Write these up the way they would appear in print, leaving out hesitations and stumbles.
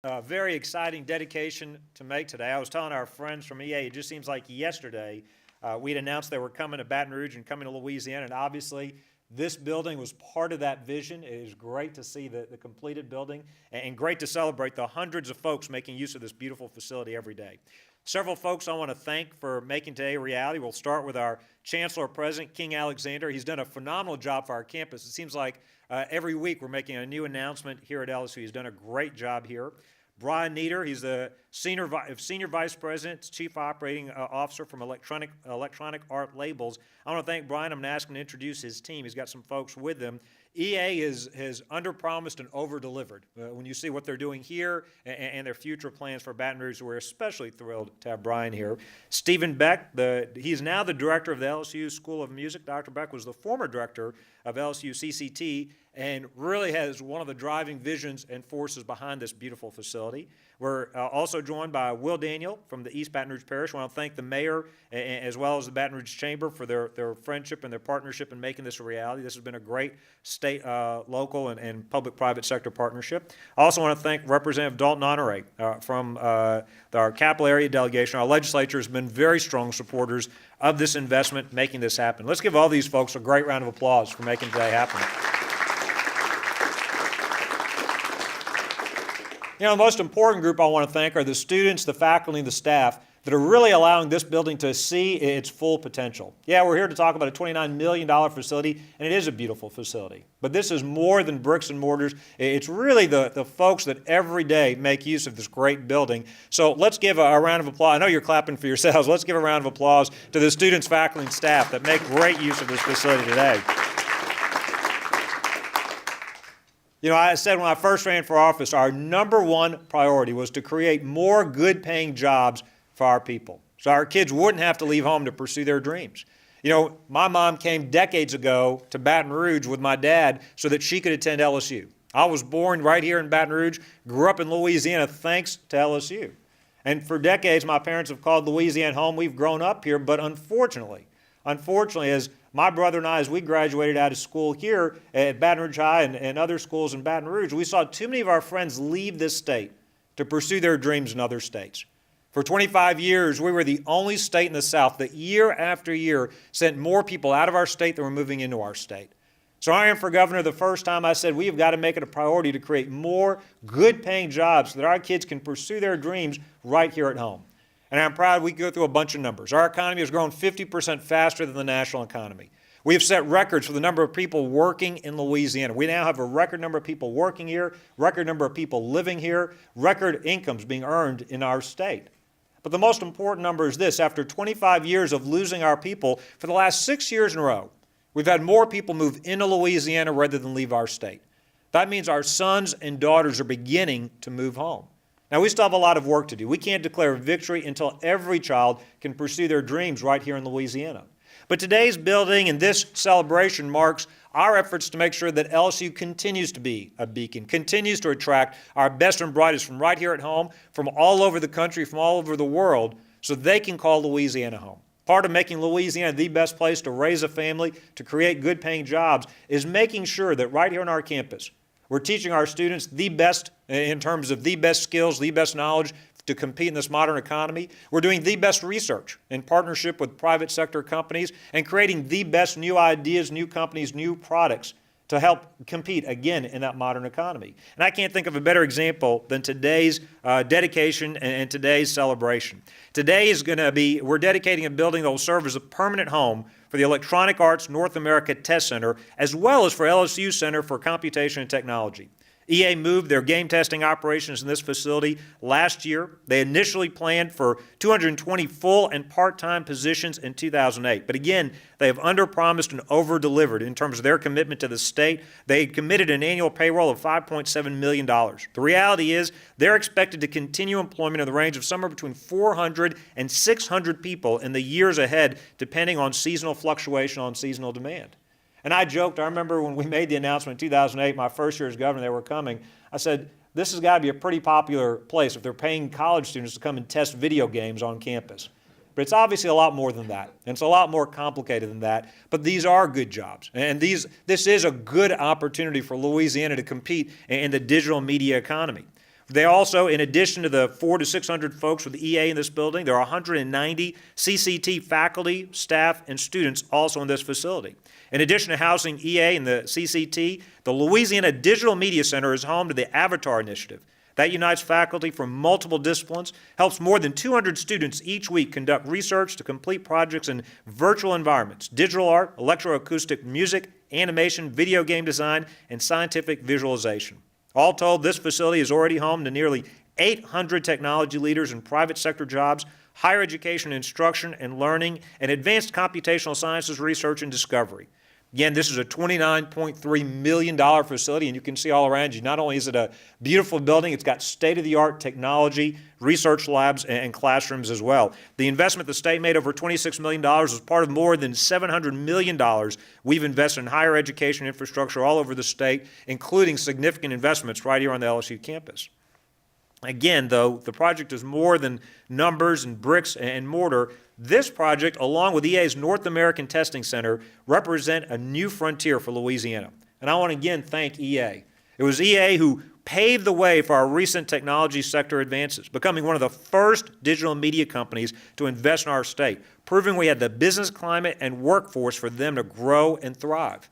Very exciting dedication to make today. I was telling our friends from EA, it just seems like yesterday we'd announced they were coming to Baton Rouge and coming to Louisiana, and obviously this building was part of that vision. It is great to see the completed building and great to celebrate the hundreds of folks making use of this beautiful facility every day. Several folks I want to thank for making today a reality. We'll start with our Chancellor President, King Alexander. He's done a phenomenal job for our campus. It seems like every week we're making a new announcement here at LSU. He's done a great job here. Bryan Neider, he's the Senior Vice President, Chief Operating Officer from Electronic Art Labels. I want to thank Bryan. I'm going to ask him to introduce his team. He's got some folks with him. EA has under-promised and over-delivered. When you see what they're doing here and their future plans for Baton Rouge, we're especially thrilled to have Bryan here. Stephen Beck, he's now the director of the LSU School of Music. Dr. Beck was the former director of LSU CCT and really has one of the driving visions and forces behind this beautiful facility. We're also joined by Will Daniel from the East Baton Rouge Parish. I want to thank the mayor as well as the Baton Rouge Chamber for their friendship and their partnership in making this a reality. This has been a great state, local, and public-private sector partnership. I also want to thank Representative Dalton Honore from our Capital Area delegation. Our legislature has been very strong supporters of this investment, making this happen. Let's give all these folks a great round of applause for making today happen. You know, the most important group I want to thank are the students, the faculty, and the staff that are really allowing this building to see its full potential. Yeah, we're here to talk about a $29 million facility, and it is a beautiful facility. But this is more than bricks and mortars. It's really the folks that every day make use of this great building. So let's give a round of applause. I know you're clapping for yourselves. Let's give a round of applause to the students, faculty, and staff that make great use of this facility today. You know, I said when I first ran for office, our number one priority was to create more good-paying jobs for our people, so our kids wouldn't have to leave home to pursue their dreams. You know, my mom came decades ago to Baton Rouge with my dad so that she could attend LSU. I was born right here in Baton Rouge, grew up in Louisiana thanks to LSU. And for decades, my parents have called Louisiana home. We've grown up here, but unfortunately, as my brother and I, as we graduated out of school here at Baton Rouge High and other schools in Baton Rouge, we saw too many of our friends leave this state to pursue their dreams in other states. For 25 years, we were the only state in the South that year after year sent more people out of our state than were moving into our state. So I ran for governor the first time. I said we have got to make it a priority to create more good-paying jobs so that our kids can pursue their dreams right here at home. And I'm proud we go through a bunch of numbers. Our economy has grown 50% faster than the national economy. We have set records for the number of people working in Louisiana. We now have a record number of people working here, record number of people living here, record incomes being earned in our state. But the most important number is this. After 25 years of losing our people, for the last 6 years in a row, we've had more people move into Louisiana rather than leave our state. That means our sons and daughters are beginning to move home. Now, we still have a lot of work to do. We can't declare victory until every child can pursue their dreams right here in Louisiana. But today's building and this celebration marks our efforts to make sure that LSU continues to be a beacon, continues to attract our best and brightest from right here at home, from all over the country, from all over the world, so they can call Louisiana home. Part of making Louisiana the best place to raise a family, to create good-paying jobs, is making sure that right here on our campus, we're teaching our students the best in terms of the best skills, the best knowledge to compete in this modern economy. We're doing the best research in partnership with private sector companies and creating the best new ideas, new companies, new products to help compete again in that modern economy. And I can't think of a better example than today's dedication and today's celebration. Today is going to be, we're dedicating a building that will serve as a permanent home for the Electronic Arts North America Test Center, as well as for LSU Center for Computation Technology. EA moved their game testing operations in this facility last year. They initially planned for 220 full and part-time positions in 2008. But again, they have under-promised and over-delivered in terms of their commitment to the state. They committed an annual payroll of $5.7 million. The reality is they're expected to continue employment in the range of somewhere between 400 and 600 people in the years ahead, depending on seasonal fluctuation on seasonal demand. And I joked, I remember when we made the announcement in 2008, my first year as governor, they were coming. I said, this has got to be a pretty popular place if they're paying college students to come and test video games on campus. But it's obviously a lot more than that. And it's a lot more complicated than that. But these are good jobs. And this is a good opportunity for Louisiana to compete in the digital media economy. They also, in addition to the 400 to 600 folks with EA in this building, there are 190 CCT faculty, staff, and students also in this facility. In addition to housing EA and the CCT, the Louisiana Digital Media Center is home to the Avatar Initiative. That unites faculty from multiple disciplines, helps more than 200 students each week conduct research to complete projects in virtual environments, digital art, electroacoustic music, animation, video game design, and scientific visualization. All told, this facility is already home to nearly 800 technology leaders in private sector jobs, higher education instruction and learning, and advanced computational sciences research and discovery. Again, this is a $29.3 million facility, and you can see all around you, not only is it a beautiful building, it's got state-of-the-art technology, research labs, and classrooms as well. The investment the state made, over $26 million, was part of more than $700 million we've invested in higher education infrastructure all over the state, including significant investments right here on the LSU campus. Again, though, the project is more than numbers and bricks and mortar. This project, along with EA's North American Testing Center, represent a new frontier for Louisiana. And I want to again thank EA. It was EA who paved the way for our recent technology sector advances, becoming one of the first digital media companies to invest in our state, proving we had the business climate and workforce for them to grow and thrive.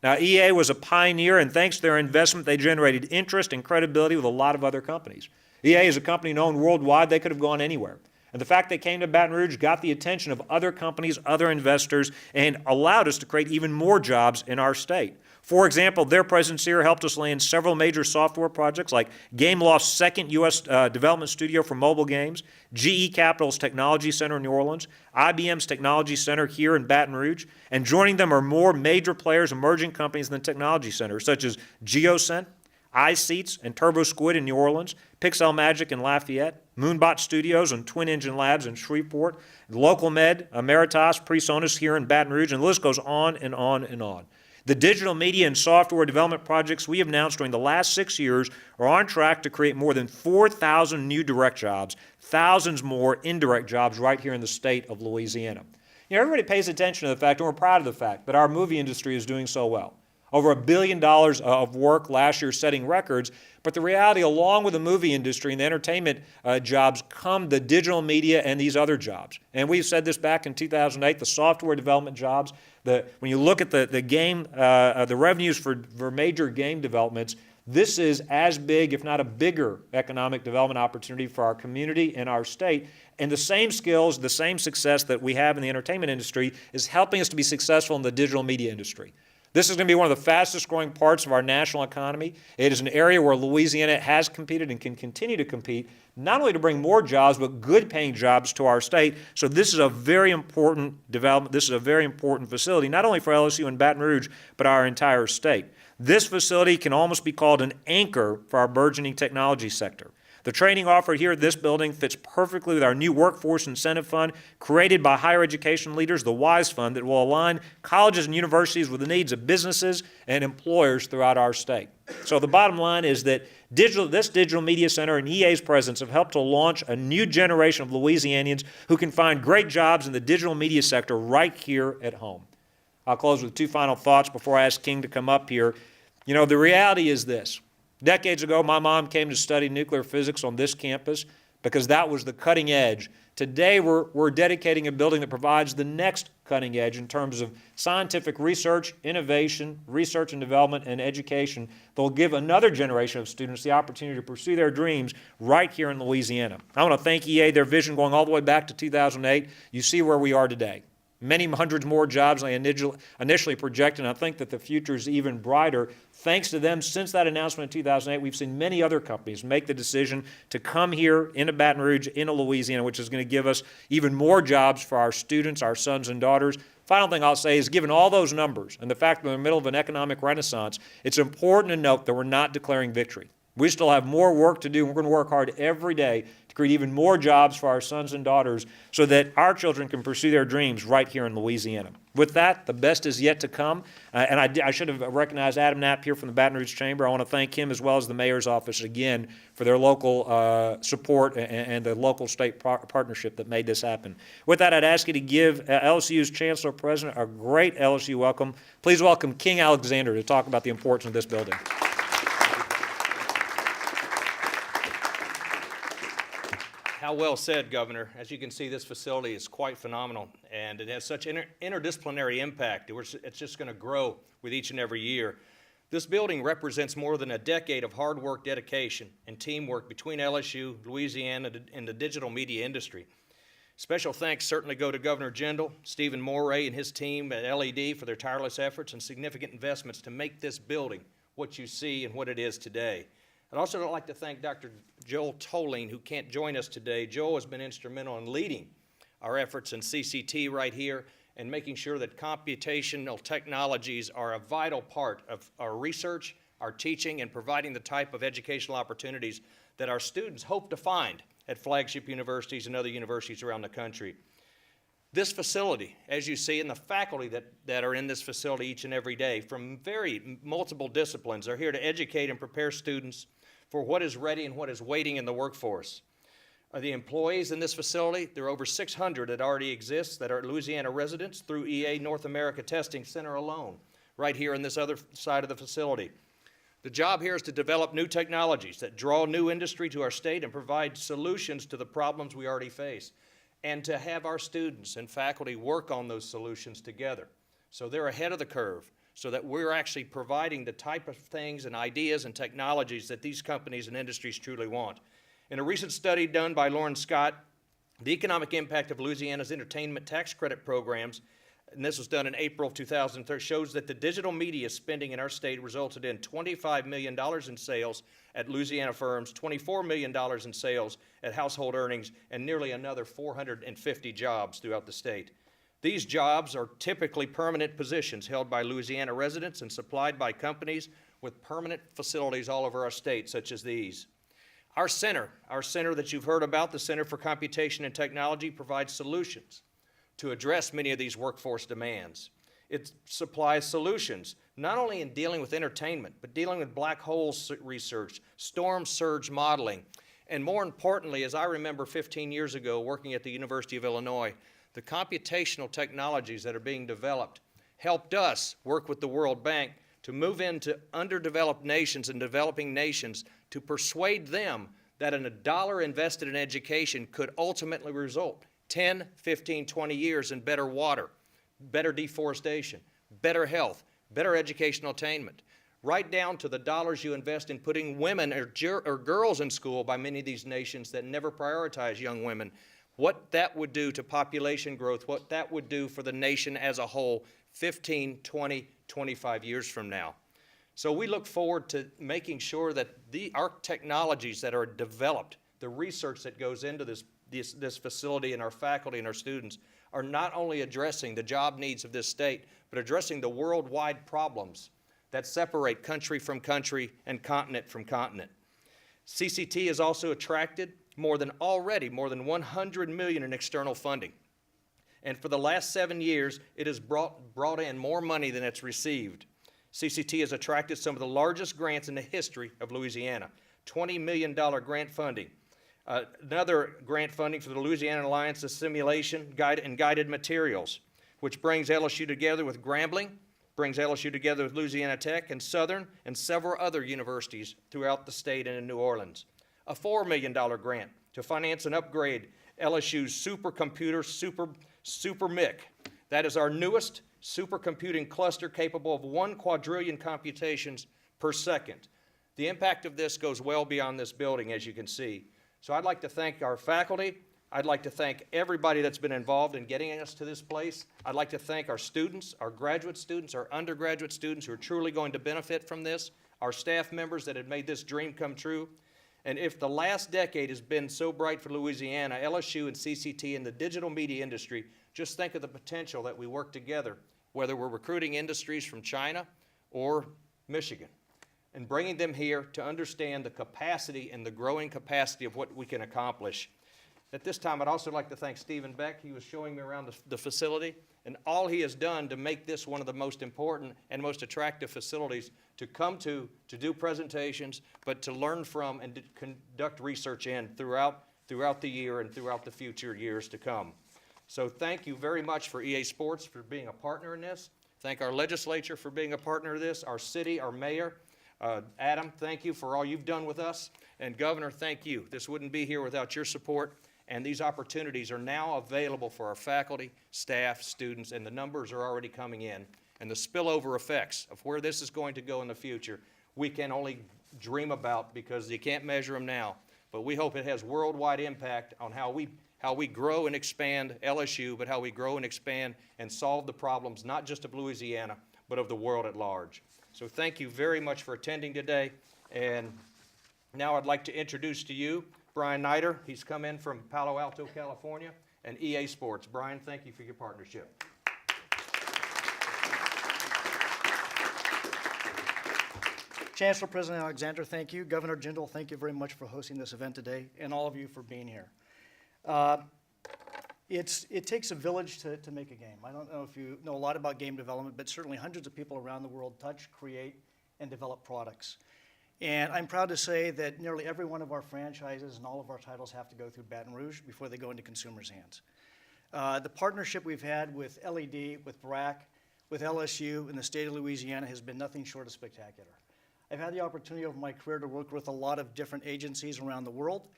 Now, EA was a pioneer, and thanks to their investment, they generated interest and credibility with a lot of other companies. EA is a company known worldwide. They could have gone anywhere. And the fact they came to Baton Rouge got the attention of other companies, other investors, and allowed us to create even more jobs in our state. For example, their presence here helped us land several major software projects like Gameloft's second U.S. development studio for mobile games, GE Capital's Technology Center in New Orleans, IBM's Technology Center here in Baton Rouge, and joining them are more major players, emerging companies in the Technology Center, such as GeoCent, iSeats and Turbo Squid in New Orleans, Pixel Magic in Lafayette, Moonbot Studios and Twin Engine Labs in Shreveport, Local Med, Emeritus, Presonus here in Baton Rouge, and the list goes on and on and on. The digital media and software development projects we have announced during the last 6 years are on track to create more than 4,000 new direct jobs, thousands more indirect jobs right here in the state of Louisiana. You know, everybody pays attention to the fact, and we're proud of the fact, that our movie industry is doing so well. Over $1 billion of work last year setting records, but the reality, along with the movie industry and the entertainment jobs, come the digital media and these other jobs. And we've said this back in 2008, the software development jobs, when you look at the revenues for major game developments, this is as big, if not a bigger, economic development opportunity for our community and our state. And the same skills, the same success that we have in the entertainment industry is helping us to be successful in the digital media industry. This is going to be one of the fastest growing parts of our national economy. It is an area where Louisiana has competed and can continue to compete, not only to bring more jobs, but good paying jobs to our state. So this is a very important development. This is a very important facility, not only for LSU and Baton Rouge, but our entire state. This facility can almost be called an anchor for our burgeoning technology sector. The training offered here at this building fits perfectly with our new Workforce Incentive Fund created by higher education leaders, the WISE Fund, that will align colleges and universities with the needs of businesses and employers throughout our state. So the bottom line is that this Digital Media Center and EA's presence have helped to launch a new generation of Louisianians who can find great jobs in the digital media sector right here at home. I'll close with two final thoughts before I ask King to come up here. You know, the reality is this. Decades ago, my mom came to study nuclear physics on this campus because that was the cutting edge. Today, we're dedicating a building that provides the next cutting edge in terms of scientific research, innovation, research and development, and education that will give another generation of students the opportunity to pursue their dreams right here in Louisiana. I want to thank EA, their vision going all the way back to 2008. You see where we are today. Many hundreds more jobs than they initially projected, and I think that the future is even brighter. Thanks to them, since that announcement in 2008, we've seen many other companies make the decision to come here into Baton Rouge, into Louisiana, which is going to give us even more jobs for our students, our sons and daughters. Final thing I'll say is, given all those numbers and the fact that we're in the middle of an economic renaissance, it's important to note that we're not declaring victory. We still have more work to do, and we're going to work hard every day to create even more jobs for our sons and daughters so that our children can pursue their dreams right here in Louisiana. With that, the best is yet to come. And I should have recognized Adam Knapp here from the Baton Rouge Chamber. I want to thank him as well as the mayor's office again for their local support and the local state partnership that made this happen. With that, I'd ask you to give LSU's Chancellor President a great LSU welcome. Please welcome King Alexander to talk about the importance of this building. How well said, Governor. As you can see, this facility is quite phenomenal, and it has such interdisciplinary impact. It's just going to grow with each and every year. This building represents more than a decade of hard work, dedication, and teamwork between LSU, Louisiana, and the digital media industry. Special thanks certainly go to Governor Jindal, Stephen Moray, and his team at LED for their tireless efforts and significant investments to make this building what you see and what it is today. I'd also like to thank Dr. Joel Tolling, who can't join us today. Joel has been instrumental in leading our efforts in CCT right here and making sure that computational technologies are a vital part of our research, our teaching, and providing the type of educational opportunities that our students hope to find at flagship universities and other universities around the country. This facility, as you see, and the faculty that are in this facility each and every day from very multiple disciplines are here to educate and prepare students for what is ready and what is waiting in the workforce. The employees in this facility, there are over 600 that already exist that are Louisiana residents through EA North America Testing Center alone, right here on this other side of the facility. The job here is to develop new technologies that draw new industry to our state and provide solutions to the problems we already face, and to have our students and faculty work on those solutions together. So they're ahead of the curve, so that we're actually providing the type of things and ideas and technologies that these companies and industries truly want. In a recent study done by Lauren Scott, the economic impact of Louisiana's entertainment tax credit programs, and this was done in April of 2003, shows that the digital media spending in our state resulted in $25 million in sales at Louisiana firms, $24 million in sales at household earnings, and nearly another 450 jobs throughout the state. These jobs are typically permanent positions held by Louisiana residents and supplied by companies with permanent facilities all over our state, such as these. Our center that you've heard about, the Center for Computation and Technology, provides solutions to address many of these workforce demands. It supplies solutions, not only in dealing with entertainment, but dealing with black hole research, storm surge modeling, and more importantly, as I remember 15 years ago working at the University of Illinois, the computational technologies that are being developed helped us work with the World Bank to move into underdeveloped nations and developing nations to persuade them that a dollar invested in education could ultimately result 10, 15, 20 years in better water, better deforestation, better health, better educational attainment, right down to the dollars you invest in putting women or girls in school by many of these nations that never prioritize young women, what that would do to population growth, what that would do for the nation as a whole 15, 20, 25 years from now. So we look forward to making sure that our technologies that are developed, the research that goes into this facility and our faculty and our students are not only addressing the job needs of this state, but addressing the worldwide problems that separate country from country and continent from continent. CCT has also attracted more than 100 million in external funding. And for the last 7 years, it has brought in more money than it's received. CCT has attracted some of the largest grants in the history of Louisiana, $20 million grant funding. Another grant funding for the Louisiana Alliance of Simulation and Guided Materials, which brings LSU together with Grambling, brings LSU together with Louisiana Tech and Southern and several other universities throughout the state and in New Orleans. A $4 million grant to finance and upgrade LSU's supercomputer, Super MIC. That is our newest supercomputing cluster capable of 1 quadrillion computations per second. The impact of this goes well beyond this building, as you can see. So I'd like to thank our faculty. I'd like to thank everybody that's been involved in getting us to this place. I'd like to thank our students, our graduate students, our undergraduate students who are truly going to benefit from this, our staff members that have made this dream come true. And if the last decade has been so bright for Louisiana, LSU and CCT and the digital media industry, just think of the potential that we work together, whether we're recruiting industries from China or Michigan, and bringing them here to understand the capacity and the growing capacity of what we can accomplish. At this time, I'd also like to thank Stephen Beck. He was showing me around the facility and all he has done to make this one of the most important and most attractive facilities to come to do presentations, but to learn from and to conduct research in throughout the year and throughout the future years to come. So thank you very much for EA Sports for being a partner in this. Thank our legislature for being a partner in this, our city, our mayor. Adam, thank you for all you've done with us. And Governor, thank you. This wouldn't be here without your support And these opportunities are now available for our faculty, staff, students, and the numbers are already coming in. And the spillover effects of where this is going to go in the future, we can only dream about because you can't measure them now. But we hope it has worldwide impact on how we grow and expand LSU, but how we grow and expand and solve the problems, not just of Louisiana, but of the world at large. So thank you very much for attending today. And now I'd like to introduce to you Bryan Neider. He's come in from Palo Alto, California, and EA Sports. Bryan, thank you for your partnership. Chancellor, President Alexander, thank you. Governor Jindal, thank you very much for hosting this event today, and all of you for being here. It takes a village to make a game. I don't know if you know a lot about game development, but certainly hundreds of people around the world touch, create, and develop products. And I'm proud to say that nearly every one of our franchises and all of our titles have to go through Baton Rouge before they go into consumers' hands. The partnership we've had with LED, with BRAC, with LSU, and the state of Louisiana has been nothing short of spectacular. I've had the opportunity over my career to work with a lot of different agencies around the world.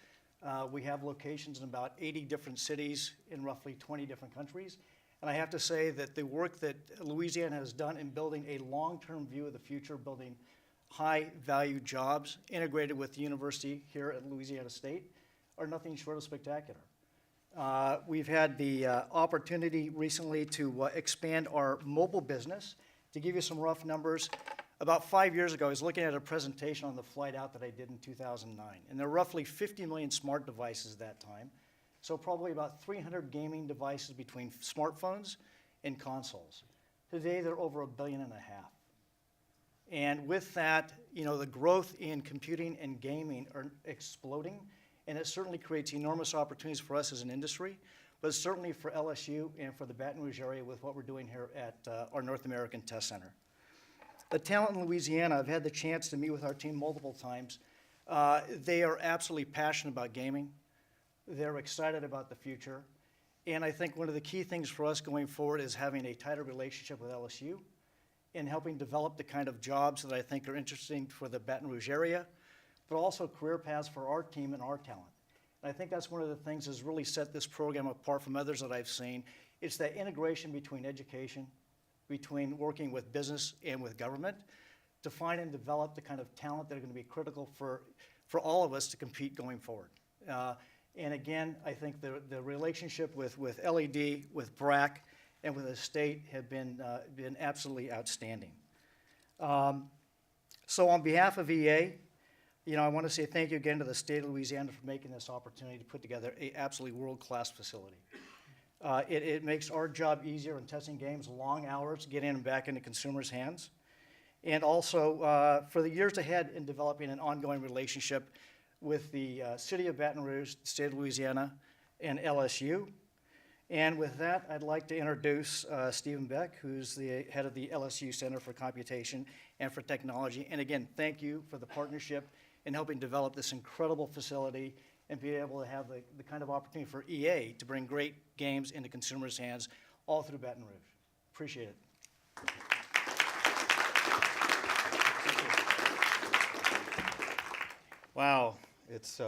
We have locations in about 80 different cities in roughly 20 different countries. And I have to say that the work that Louisiana has done in building a long-term view of the future, building high-value jobs integrated with the university here at Louisiana State, are nothing short of spectacular. We've had the opportunity recently to expand our mobile business. To give you some rough numbers, about 5 years ago, I was looking at a presentation on the flight out that I did in 2009, and there were roughly 50 million smart devices at that time, so probably about 300 gaming devices between smartphones and consoles. Today, they're over 1.5 billion. And with that, the growth in computing and gaming are exploding, and it certainly creates enormous opportunities for us as an industry, but certainly for LSU and for the Baton Rouge area with what we're doing here at our North American Test Center. The talent in Louisiana, I've had the chance to meet with our team multiple times. They are absolutely passionate about gaming. They're excited about the future. And I think one of the key things for us going forward is having a tighter relationship with LSU and helping develop the kind of jobs that I think are interesting for the Baton Rouge area, but also career paths for our team and our talent. And I think that's one of the things that's really set this program apart from others that I've seen. It's that integration between education, between working with business and with government to find and develop the kind of talent that are going to be critical for all of us to compete going forward. And again, I think the relationship with LED, with BRAC, and with the state have been absolutely outstanding. So on behalf of EA, I want to say thank you again to the state of Louisiana for making this opportunity to put together an absolutely world-class facility. It makes our job easier in testing games, long hours, getting them back into consumers' hands. And also for the years ahead in developing an ongoing relationship with the city of Baton Rouge, the state of Louisiana, and LSU. And with that, I'd like to introduce Stephen Beck, who's the head of the LSU Center for Computation and for Technology. And again, thank you for the partnership in helping develop this incredible facility and be able to have the kind of opportunity for EA to bring great games into consumers' hands all through Baton Rouge. Appreciate it. Wow, this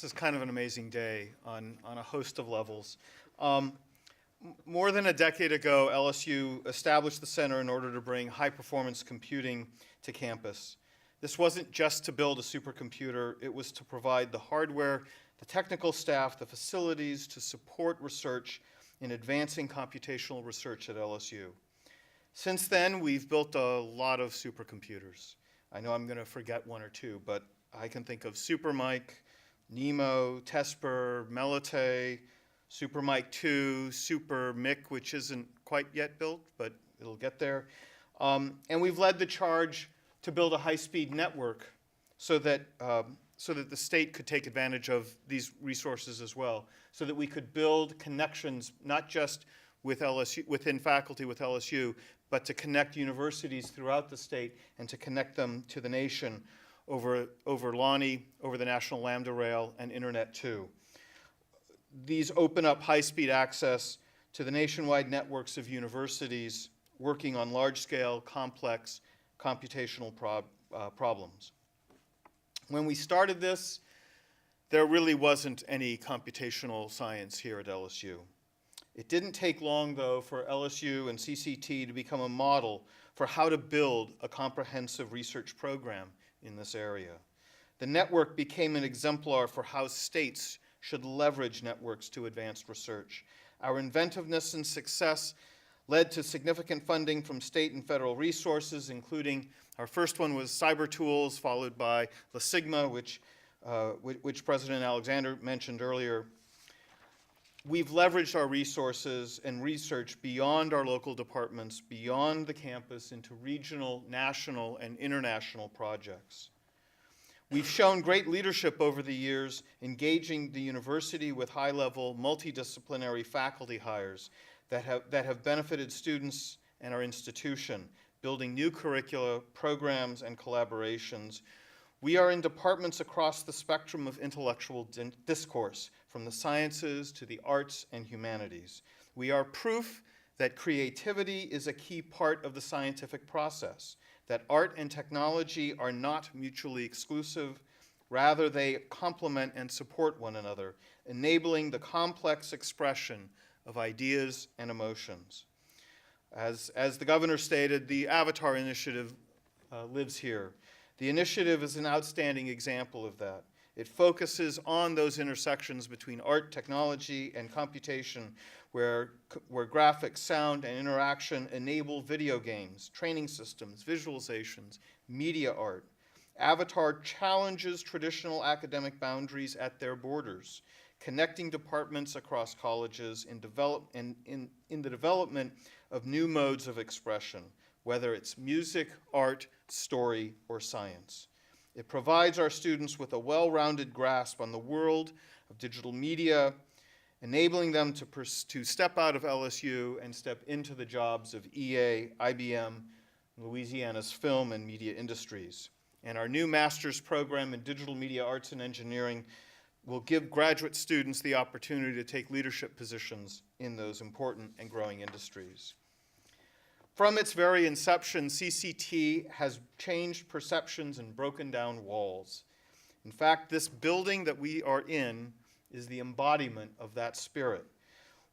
is kind of an amazing day on a host of levels. More than a decade ago, LSU established the center in order to bring high-performance computing to campus. This wasn't just to build a supercomputer, it was to provide the hardware, the technical staff, the facilities to support research in advancing computational research at LSU. Since then, we've built a lot of supercomputers. I know I'm going to forget one or two, but I can think of SuperMike, Nemo, Tesper, Melite, SuperMike 2, SuperMic, which isn't quite yet built, but it'll get there. And we've led the charge to build a high-speed network so that the state could take advantage of these resources as well, so that we could build connections not just with LSU, within faculty with LSU, but to connect universities throughout the state and to connect them to the nation over LANI, over the National Lambda Rail, and Internet 2. These open up high-speed access to the nationwide networks of universities working on large-scale, complex computational problems. When we started this, there really wasn't any computational science here at LSU. It didn't take long, though, for LSU and CCT to become a model for how to build a comprehensive research program in this area. The network became an exemplar for how states should leverage networks to advance research. Our inventiveness and success led to significant funding from state and federal resources, including our first one was Cyber Tools, followed by La Sigma, which President Alexander mentioned earlier. We've leveraged our resources and research beyond our local departments, beyond the campus, into regional, national, and international projects. We've shown great leadership over the years, engaging the university with high-level, multidisciplinary faculty hires that have benefited students and our institution, building new curricula, programs, and collaborations. We are in departments across the spectrum of intellectual discourse, from the sciences to the arts and humanities. We are proof that creativity is a key part of the scientific process, that art and technology are not mutually exclusive. Rather, they complement and support one another, enabling the complex expression of ideas and emotions. As the governor stated, the Avatar Initiative lives here. The initiative is an outstanding example of that. It focuses on those intersections between art, technology, and computation, where graphics, sound, and interaction enable video games, training systems, visualizations, media art. Avatar challenges traditional academic boundaries at their borders, connecting departments across colleges in the development of new modes of expression, whether it's music, art, story, or science. It provides our students with a well-rounded grasp on the world of digital media, enabling them to step out of LSU and step into the jobs of EA, IBM, Louisiana's film and media industries. And our new master's program in digital media arts and engineering will give graduate students the opportunity to take leadership positions in those important and growing industries. From its very inception, CCT has changed perceptions and broken down walls. In fact, this building that we are in is the embodiment of that spirit.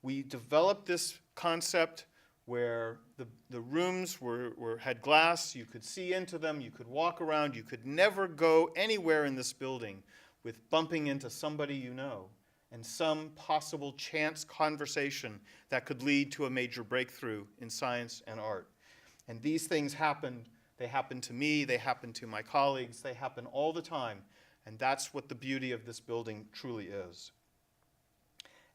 We developed this concept where the rooms had glass, you could see into them, you could walk around, you could never go anywhere in this building with bumping into somebody you know and some possible chance conversation that could lead to a major breakthrough in science and art. And these things happened. They happened to me, they happened to my colleagues, they happen all the time, and that's what the beauty of this building truly is.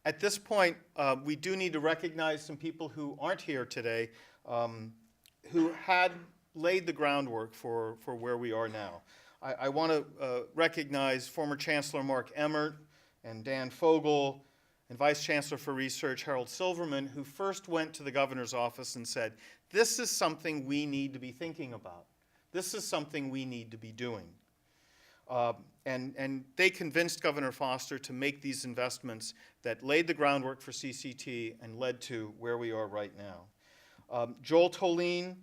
At this point, we do need to recognize some people who aren't here today, who had laid the groundwork for where we are now. I want to recognize former Chancellor Mark Emmert and Dan Fogel, and Vice Chancellor for Research Harold Silverman, who first went to the governor's office and said, this is something we need to be thinking about. This is something we need to be doing. And they convinced Governor Foster to make these investments that laid the groundwork for CCT and led to where we are right now. Joel Tolene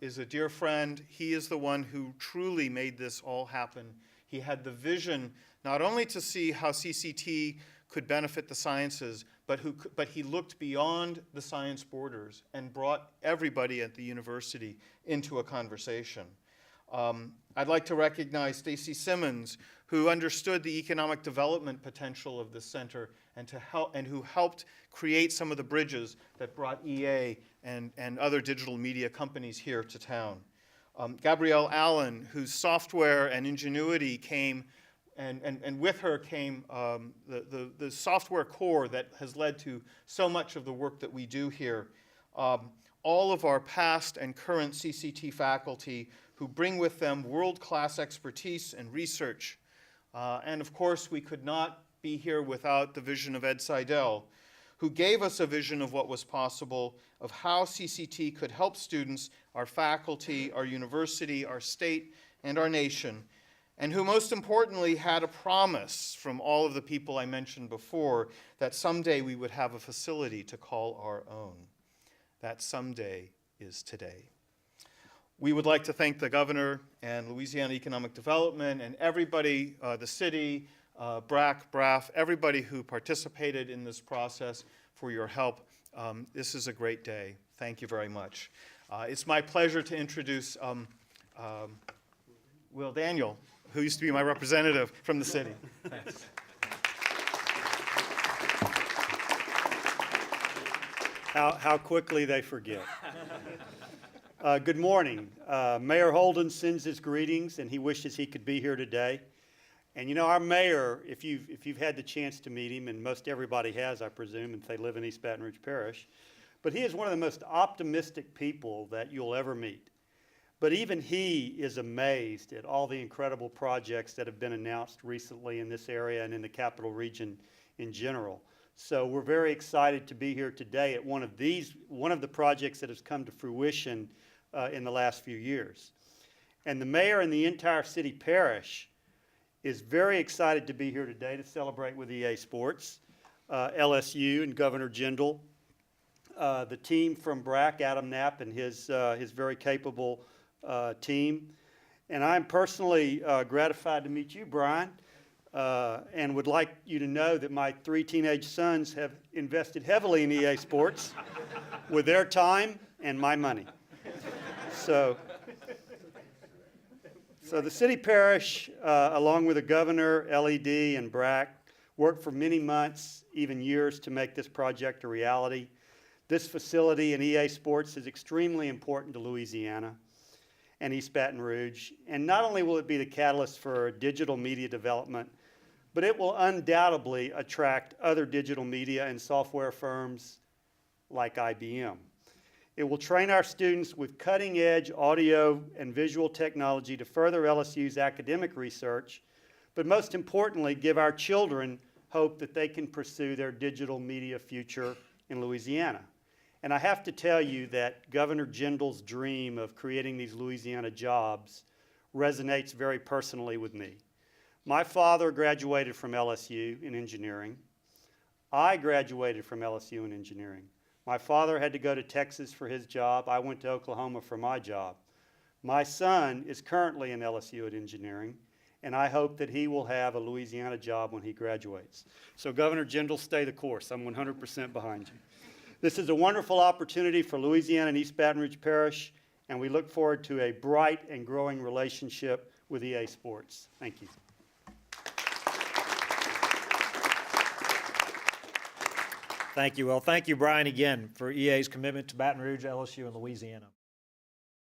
is a dear friend. He is the one who truly made this all happen. He had the vision not only to see how CCT could benefit the sciences, but he looked beyond the science borders and brought everybody at the university into a conversation. I'd like to recognize Stacy Simmons, who understood the economic development potential of this center and who helped create some of the bridges that brought EA and other digital media companies here to town. Gabrielle Allen, whose software and ingenuity came, and with her came the software core that has led to so much of the work that we do here. All of our past and current CCT faculty who bring with them world-class expertise and research. And of course, we could not be here without the vision of Ed Seidel, who gave us a vision of what was possible, of how CCT could help students, our faculty, our university, our state, and our nation, and who most importantly had a promise from all of the people I mentioned before that someday we would have a facility to call our own. That someday is today. We would like to thank the governor and Louisiana Economic Development and everybody, the city, BRAC, BRAF, everybody who participated in this process for your help. This is a great day. Thank you very much. It's my pleasure to introduce Will Daniel, who used to be my representative from the city. Thanks. How quickly they forget. Good morning. Mayor Holden sends his greetings, and he wishes he could be here today. And you know, our mayor, if you've had the chance to meet him, and most everybody has, I presume, if they live in East Baton Rouge Parish, but he is one of the most optimistic people that you'll ever meet. But even he is amazed at all the incredible projects that have been announced recently in this area and in the capital region in general. So we're very excited to be here today at one of the projects that has come to fruition in the last few years. And the mayor and the entire city parish is very excited to be here today to celebrate with EA Sports, LSU and Governor Jindal, the team from BRAC, Adam Knapp and his very capable team. And I'm personally gratified to meet you, Bryan, and would like you to know that my 3 teenage sons have invested heavily in EA Sports with their time and my money. So the city parish, along with the governor, LED, and BRAC, worked for many months, even years, to make this project a reality. This facility in EA Sports is extremely important to Louisiana and East Baton Rouge. And not only will it be the catalyst for digital media development, but it will undoubtedly attract other digital media and software firms like IBM. It will train our students with cutting-edge audio and visual technology to further LSU's academic research, but most importantly, give our children hope that they can pursue their digital media future in Louisiana. And I have to tell you that Governor Jindal's dream of creating these Louisiana jobs resonates very personally with me. My father graduated from LSU in engineering. I graduated from LSU in engineering. My father had to go to Texas for his job. I went to Oklahoma for my job. My son is currently in LSU at engineering, and I hope that he will have a Louisiana job when he graduates. So Governor Jindal, stay the course. I'm 100% behind you. This is a wonderful opportunity for Louisiana and East Baton Rouge Parish, and we look forward to a bright and growing relationship with EA Sports. Thank you. Thank you, Will. Thank you, Bryan, again, for EA's commitment to Baton Rouge, LSU, and Louisiana.